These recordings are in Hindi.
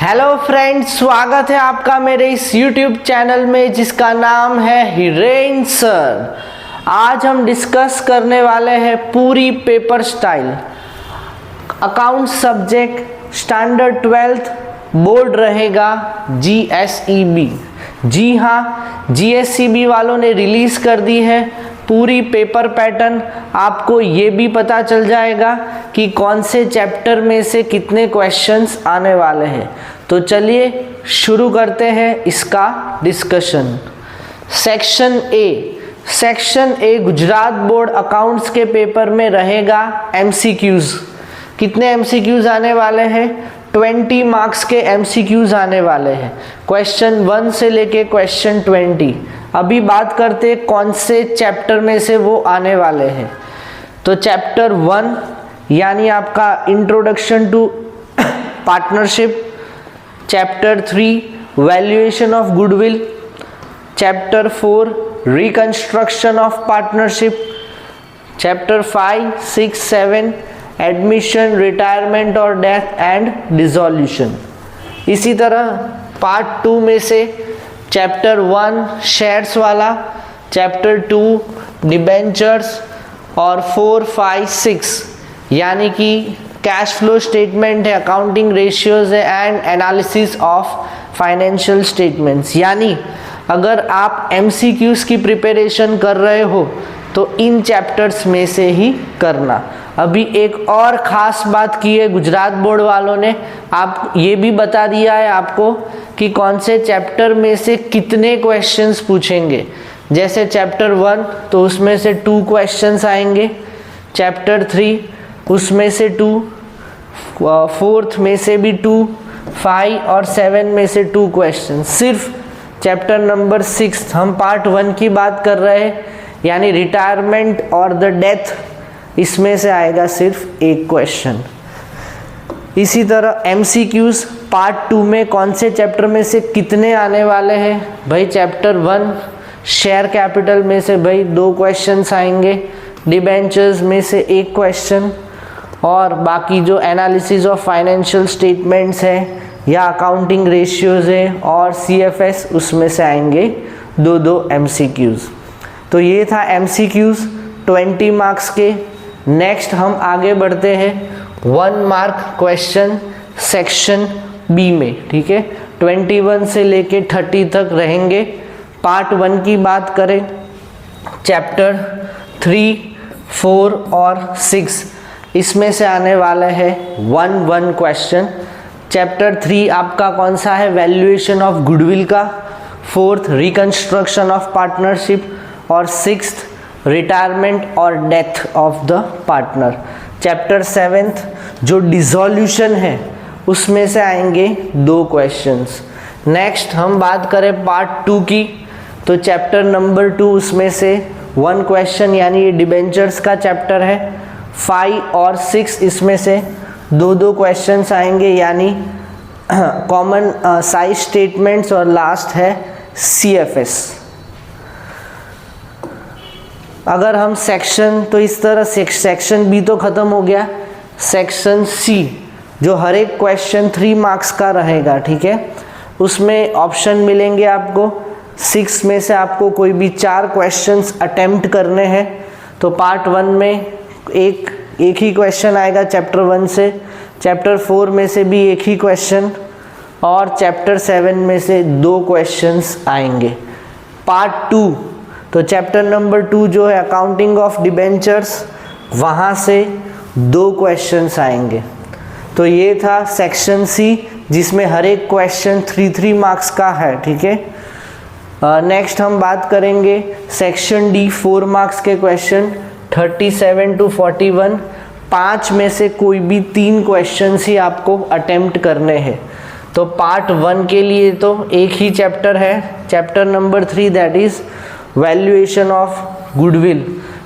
हेलो फ्रेंड्स, स्वागत है आपका मेरे इस YouTube चैनल में जिसका नाम है हिरेन सर। आज हम डिस्कस करने वाले हैं पूरी paper style account subject standard 12th board रहेगा GSEB। जी हाँ, GSEB वालों ने रिलीज कर दी है पूरी पेपर पैटर्न। आपको ये भी पता चल जाएगा कि कौन से चैप्टर में से कितने क्वेश्चंस आने वाले हैं। तो चलिए शुरू करते हैं इसका discussion. Section A Gujarat board accounts के पेपर में रहेगा MCQs। कितने MCQs आने वाले हैं? 20 मार्क्स के MCQs आने वाले हैं, क्वेश्चन 1 से लेके क्वेश्चन 20। अभी बात करते हैं कौन से चैप्टर में से वो आने वाले हैं। तो चैप्टर 1 यानी आपका introduction to partnership, chapter 3 valuation of goodwill, chapter 4 reconstruction of partnership, chapter 5, 6, 7 admission, retirement और डेथ एंड डिसोल्यूशन। इसी तरह पार्ट 2 में से चैप्टर 1 शेयर्स वाला, चैप्टर 2 डिबेंचर्स और 4, 5, 6 यानी कि कैश फ्लो स्टेटमेंट है, अकाउंटिंग रेशियोज है and analysis of financial statements. यानी अगर आप MCQs की प्रिपरेशन कर रहे हो तो इन चैप्टर्स में से ही करना। अभी एक और ख़ास बात की है गुजरात बोर्ड वालों ने, आप ये भी बता दिया है आपको कि कौन से चैप्टर में से कितने क्वेश्चंस पूछेंगे। जैसे चैप्टर 1 तो उसमें से 2 क्वेश्चंस आएंगे, चैप्टर 3 उसमें से 2, 4th में से भी 2, 5 और 7 में से 2 क्वेश्चन। सिर्फ चैप्टर नंबर 6 हम पार्ट 1 की बात कर रहे हैं यानी रिटायरमेंट और द डेथ, इसमें से आएगा सिर्फ 1 क्वेश्चन। इसी तरह MCQs पार्ट 2 में कौन से चैप्टर में से कितने आने वाले हैं? भाई चैप्टर 1 शेयर कैपिटल में से भाई 2 क्वेश्चंस आएंगे, डिबेंचर्स में से 1 क्वेश्चन और बाकी जो एनालिसिस ऑफ फाइनेंशियल स्टेटमेंट्स है या अकाउंटिंग रेशियोज है और CFS उसमें से आएंगे 2 MCQs। तो ये था MCQs 20 मार्क्स के। नेक्स्ट हम आगे बढ़ते हैं 1 मार्क क्वेश्चन सेक्शन B में, ठीक है। 21 से लेके 30 तक रहेंगे। पार्ट 1 की बात करें, चैप्टर 3, 4 और 6 इसमें से आने वाले हैं 1 क्वेश्चन। चैप्टर 3 आपका कौन सा है? वैल्यूएशन ऑफ गुडविल का, 4th रिकंस्ट्रक्शन ऑफ पार्टनरशिप और 6th रिटायरमेंट और death of the partner. Chapter 7th जो डिसोल्यूशन है उसमें से आएंगे 2 क्वेश्चंस। नेक्स्ट हम बात करें पार्ट 2 की, तो चैप्टर नंबर 2 उसमें से 1 क्वेश्चन यानी ये डिबेंचर्स का चैप्टर है। 5 और 6 इसमें से 2 क्वेश्चंस आएंगे यानी कॉमन साइज स्टेटमेंट्स और लास्ट है CFS। अगर हम सेक्शन, तो इस तरह सेक्शन B तो ख़त्म हो गया। सेक्शन C जो हर एक क्वेश्चन 3 मार्क्स का रहेगा, ठीक है। उसमें ऑप्शन मिलेंगे आपको 6 में से आपको कोई भी 4 क्वेश्चंस अटेम्प्ट करने हैं। तो पार्ट 1 में एक ही क्वेश्चन आएगा चैप्टर 1 से, चैप्टर 4 में से भी एक ही क्वेश्चन और चैप्टर 7 में से 2 क्वेश्चंस आएंगे। पार्ट 2 तो चैप्टर नंबर 2 जो है अकाउंटिंग ऑफ डिबेंचर्स, वहाँ से 2 क्वेश्चंस आएंगे। तो ये था सेक्शन C जिसमें हर एक क्वेश्चन 3 मार्क्स का है, ठीक है। नेक्स्ट हम बात करेंगे सेक्शन D 4 मार्क्स के क्वेश्चन 37 to 41। 5 में से कोई भी 3 क्वेश्चंस ही आपको अटेम्प्ट करने हैं। तो पार्ट 1 के लिए तो एक ही चैप्टर है, chapter number 3 that is valuation of goodwill,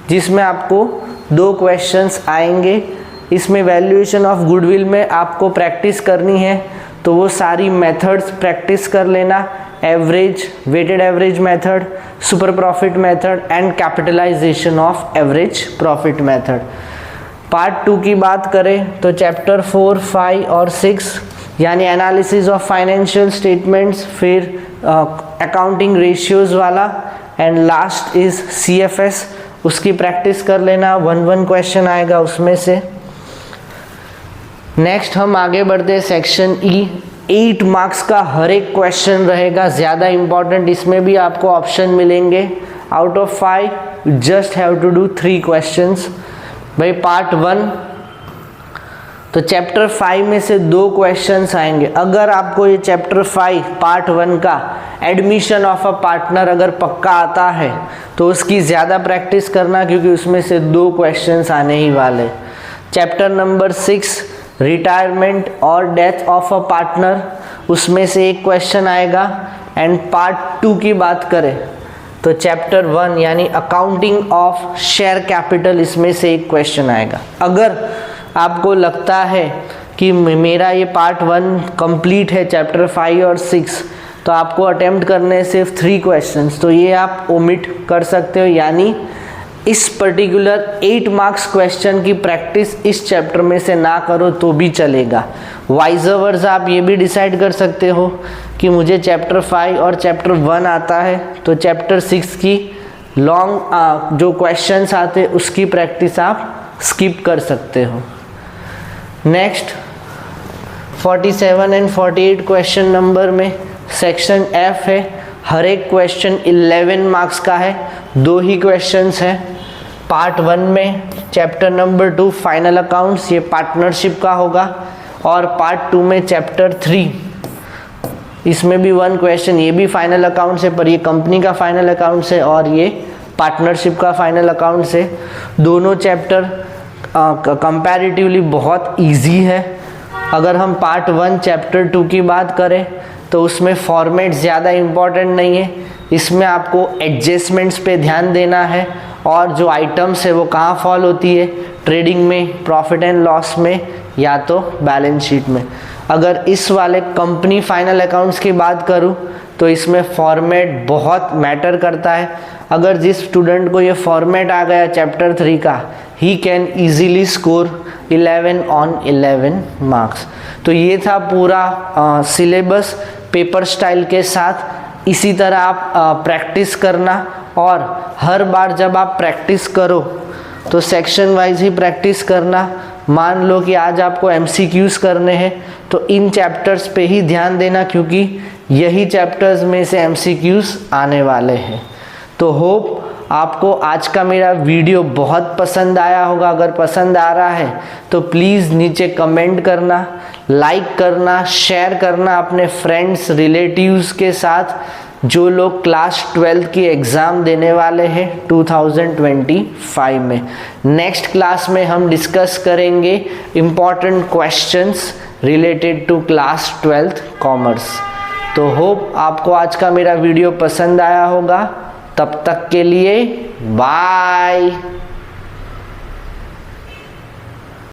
जिसमें आपको 2 क्वेश्चंस आएंगे। इसमें वैल्यूएशन ऑफ गुडविल में आपको प्रैक्टिस करनी है, तो वो सारी मेथड्स प्रैक्टिस कर लेना, average, weighted average method, super profit method and capitalisation of average profit method. Part 2 की बात करें तो चैप्टर 4, 5 और 6 यानी एनालिसिस ऑफ फाइनेंशियल स्टेटमेंट्स, फिर अकाउंटिंग रेशियोज वाला, एंड लास्ट इज CFS, उसकी प्रैक्टिस कर लेना, 1 क्वेश्चन आएगा उसमें से। नेक्स्ट हम आगे बढ़ते हैं सेक्शन E। 8 मार्क्स का हर एक क्वेश्चन रहेगा, ज़्यादा इंपॉर्टेंट, इसमें भी आपको ऑप्शन मिलेंगे। Out of 5 you just have to do 3 questions. भाई पार्ट 1 तो चैप्टर 5 में से 2 क्वेश्चंस आएंगे। अगर आपको ये चैप्टर 5 पार्ट 1 का एडमिशन ऑफ अ पार्टनर अगर पक्का आता है तो उसकी ज़्यादा प्रैक्टिस करना, क्योंकि उसमें से 2 क्वेश्चंस आने ही वाले। चैप्टर नंबर 6 रिटायरमेंट और डेथ ऑफ अ पार्टनर, उसमें से 1 क्वेश्चन आएगा। एंड पार्ट 2 की बात करें तो चैप्टर 1 यानी अकाउंटिंग ऑफ शेयर कैपिटल, इसमें से 1 क्वेश्चन आएगा। अगर आपको लगता है कि मेरा ये पार्ट 1 कंप्लीट है चैप्टर 5 और 6, तो आपको अटेम्प्ट करने सिर्फ 3 क्वेश्चंस, तो ये आप ओमिट कर सकते हो, यानी इस पर्टिकुलर 8 मार्क्स क्वेश्चन की प्रैक्टिस इस चैप्टर में से ना करो तो भी चलेगा। वाइज वर्सा आप ये भी डिसाइड कर सकते हो कि मुझे चैप्टर 5 और चैप्टर 1 आता है, तो चैप्टर 6 की लॉन्ग जो क्वेश्चंस आते उसकी प्रैक्टिस आप स्किप कर सकते हो। नेक्स्ट 47 एंड 48 क्वेश्चन नंबर में सेक्शन F है। हर एक क्वेश्चन 11 मार्क्स का है, 2 ही क्वेश्चंस हैं। पार्ट 1 में चैप्टर नंबर 2 फाइनल अकाउंट्स, ये पार्टनरशिप का होगा, और पार्ट 2 में चैप्टर 3, इसमें भी 1 क्वेश्चन, ये भी फाइनल अकाउंट्स है, पर ये कंपनी का फाइनल अकाउंट्स है और ये पार्टनरशिप का फाइनल अकाउंट्स है। दोनों चैप्टर कंपैरेटिवली बहुत इजी है। अगर हम पार्ट 1 चैप्टर 2 की बात करें तो उसमें फॉर्मेट ज़्यादा इम्पॉर्टेंट नहीं है, इसमें आपको एडजस्टमेंट्स पे ध्यान देना है, और जो आइटम्स है वो कहाँ फॉल होती है, ट्रेडिंग में, प्रॉफिट एंड लॉस में, या तो बैलेंस शीट में। अगर इस वाले कंपनी फाइनल अकाउंट्स की बात करूँ तो इसमें फॉर्मेट बहुत मैटर करता है। अगर जिस स्टूडेंट को ये फॉर्मेट आ गया चैप्टर 3 का, he can easily score 11 on 11 marks. तो ये था पूरा सिलेबस पेपर स्टाइल के साथ। इसी तरह आप प्रैक्टिस करना, और हर बार जब आप प्रैक्टिस करो तो सेक्शन वाइज ही प्रैक्टिस करना। मान लो कि आज आपको MCQs करने हैं तो इन चैप्टर्स पे ही ध्यान देना, क्योंकि यही चैप्टर्स में से MCQs आने वाले हैं। तो होप आपको आज का मेरा वीडियो बहुत पसंद आया होगा। अगर पसंद आ रहा है तो प्लीज़ नीचे कमेंट करना, लाइक करना, शेयर करना अपने फ्रेंड्स रिलेटिव्स के साथ जो लोग क्लास 12 की एग्ज़ाम देने वाले हैं 2025 में। नेक्स्ट क्लास में हम डिस्कस करेंगे important questions related to class 12 commerce. तो होप आपको आज का मेरा वीडियो पसंद आया होगा। तब तक के लिए बाय।